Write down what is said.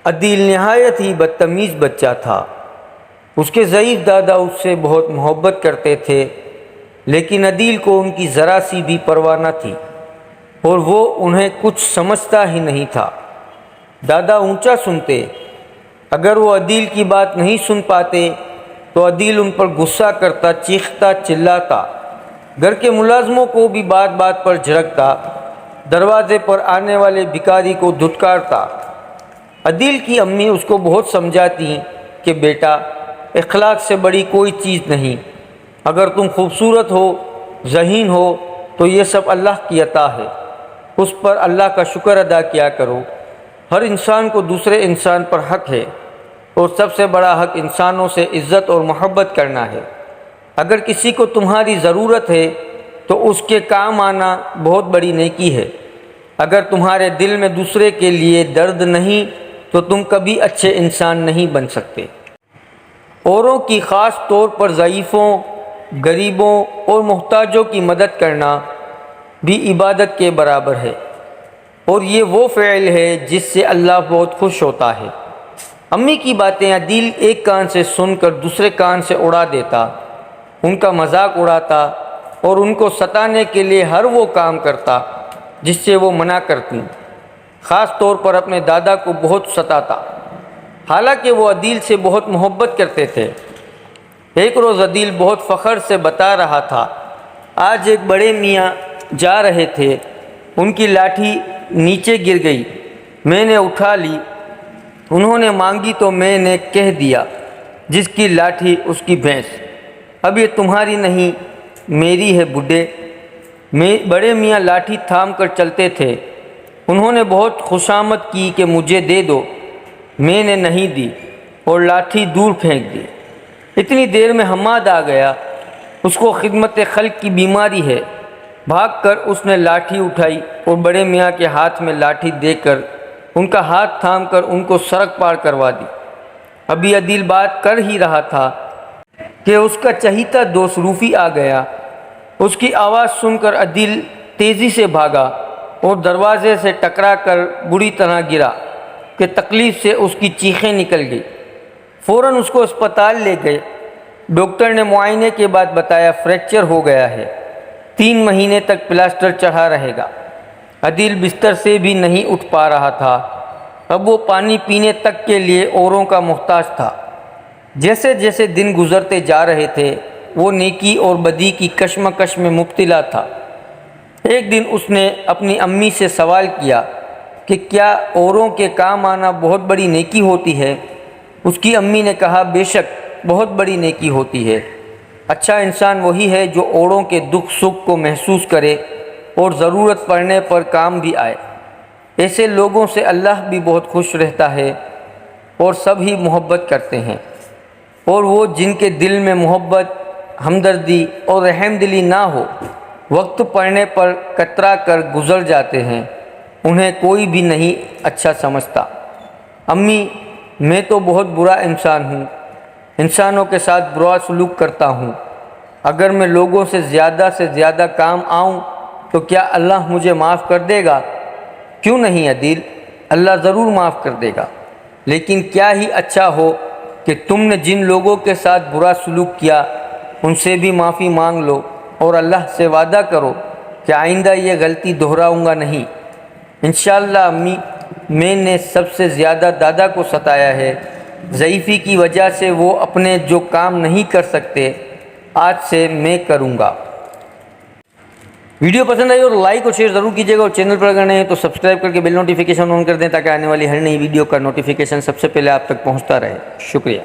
عدیل نہایت ہی بدتمیز بچہ تھا۔ اس کے ضعیف دادا اس سے بہت محبت کرتے تھے، لیکن عدیل کو ان کی ذرا سی بھی پرواہ نہ تھی اور وہ انہیں کچھ سمجھتا ہی نہیں تھا۔ دادا اونچا سنتے، اگر وہ عدیل کی بات نہیں سن پاتے تو عدیل ان پر غصہ کرتا، چیختا چلاتا، گھر کے ملازموں کو بھی بات بات پر جھڑکتا، دروازے پر آنے والے بھکاری کو دھتکارتا۔ عدیل کی امی اس کو بہت سمجھاتی کہ بیٹا، اخلاق سے بڑی کوئی چیز نہیں، اگر تم خوبصورت ہو، ذہین ہو تو یہ سب اللہ کی عطا ہے، اس پر اللہ کا شکر ادا کیا کرو۔ ہر انسان کو دوسرے انسان پر حق ہے اور سب سے بڑا حق انسانوں سے عزت اور محبت کرنا ہے۔ اگر کسی کو تمہاری ضرورت ہے تو اس کے کام آنا بہت بڑی نیکی ہے۔ اگر تمہارے دل میں دوسرے کے لیے درد نہیں تو تم کبھی اچھے انسان نہیں بن سکتے۔ اوروں کی خاص طور پر ضعیفوں، غریبوں اور محتاجوں کی مدد کرنا بھی عبادت کے برابر ہے، اور یہ وہ فعل ہے جس سے اللہ بہت خوش ہوتا ہے۔ امی کی باتیں عدیل ایک کان سے سن کر دوسرے کان سے اڑا دیتا، ان کا مذاق اڑاتا اور ان کو ستانے کے لیے ہر وہ کام کرتا جس سے وہ منع کرتی، خاص طور پر اپنے دادا کو بہت ستاتا، حالانکہ وہ عدیل سے بہت محبت کرتے تھے۔ ایک روز عدیل بہت فخر سے بتا رہا تھا، آج ایک بڑے میاں جا رہے تھے، ان کی لاٹھی نیچے گر گئی، میں نے اٹھا لی، انہوں نے مانگی تو میں نے کہہ دیا، جس کی لاٹھی اس کی بھینس، اب یہ تمہاری نہیں میری ہے بڈھے۔ بڑے میاں لاٹھی تھام کر چلتے تھے، انہوں نے بہت خوشامد کی کہ مجھے دے دو، میں نے نہیں دی اور لاٹھی دور پھینک دی۔ اتنی دیر میں حماد آ گیا، اس کو خدمت خلق کی بیماری ہے، بھاگ کر اس نے لاٹھی اٹھائی اور بڑے میاں کے ہاتھ میں لاٹھی دے کر ان کا ہاتھ تھام کر ان کو سڑک پار کروا دی۔ ابھی عدیل بات کر ہی رہا تھا کہ اس کا چہیتا دوست روفی آ گیا۔ اس کی آواز سن کر عدیل تیزی سے بھاگا اور دروازے سے ٹکرا کر بری طرح گرا کہ تکلیف سے اس کی چیخیں نکل گئی۔ فوراً اس کو اسپتال لے گئے، ڈاکٹر نے معائنے کے بعد بتایا فریکچر ہو گیا ہے، 3 مہینے تک پلاسٹر چڑھا رہے گا۔ عدیل بستر سے بھی نہیں اٹھ پا رہا تھا، اب وہ پانی پینے تک کے لیے اوروں کا محتاج تھا۔ جیسے جیسے دن گزرتے جا رہے تھے وہ نیکی اور بدی کی کشمکش میں مبتلا تھا۔ ایک دن اس نے اپنی امی سے سوال کیا کہ کیا اوروں کے کام آنا بہت بڑی نیکی ہوتی ہے؟ اس کی امی نے کہا، بے شک بہت بڑی نیکی ہوتی ہے۔ اچھا انسان وہی ہے جو اوروں کے دکھ سکھ کو محسوس کرے اور ضرورت پڑنے پر کام بھی آئے۔ ایسے لوگوں سے اللہ بھی بہت خوش رہتا ہے اور سب ہی محبت کرتے ہیں، اور وہ جن کے دل میں محبت، ہمدردی اور رحم دلی نہ ہو، وقت پڑنے پر کترا کر گزر جاتے ہیں، انہیں کوئی بھی نہیں اچھا سمجھتا۔ امی، میں تو بہت برا انسان ہوں، انسانوں کے ساتھ برا سلوک کرتا ہوں، اگر میں لوگوں سے زیادہ کام آؤں تو کیا اللہ مجھے معاف کر دے گا؟ کیوں نہیں عدیل، اللہ ضرور معاف کر دے گا، لیکن کیا ہی اچھا ہو کہ تم نے جن لوگوں کے ساتھ برا سلوک کیا ان سے بھی معافی مانگ لو اور اللہ سے وعدہ کرو کہ آئندہ یہ غلطی دہراؤں گا نہیں۔ انشاءاللہ امی، میں نے سب سے زیادہ دادا کو ستایا ہے، ضعیفی کی وجہ سے وہ اپنے جو کام نہیں کر سکتے، آج سے میں کروں گا۔ ویڈیو پسند آئی اور لائک اور شیئر ضرور کیجیے گا، اور چینل پر اگر نئے ہیں تو سبسکرائب کر کے بیل نوٹیفیکیشن آن کر دیں تاکہ آنے والی ہر نئی ویڈیو کا نوٹیفیکیشن سب سے پہلے آپ تک پہنچتا رہے۔ شکریہ۔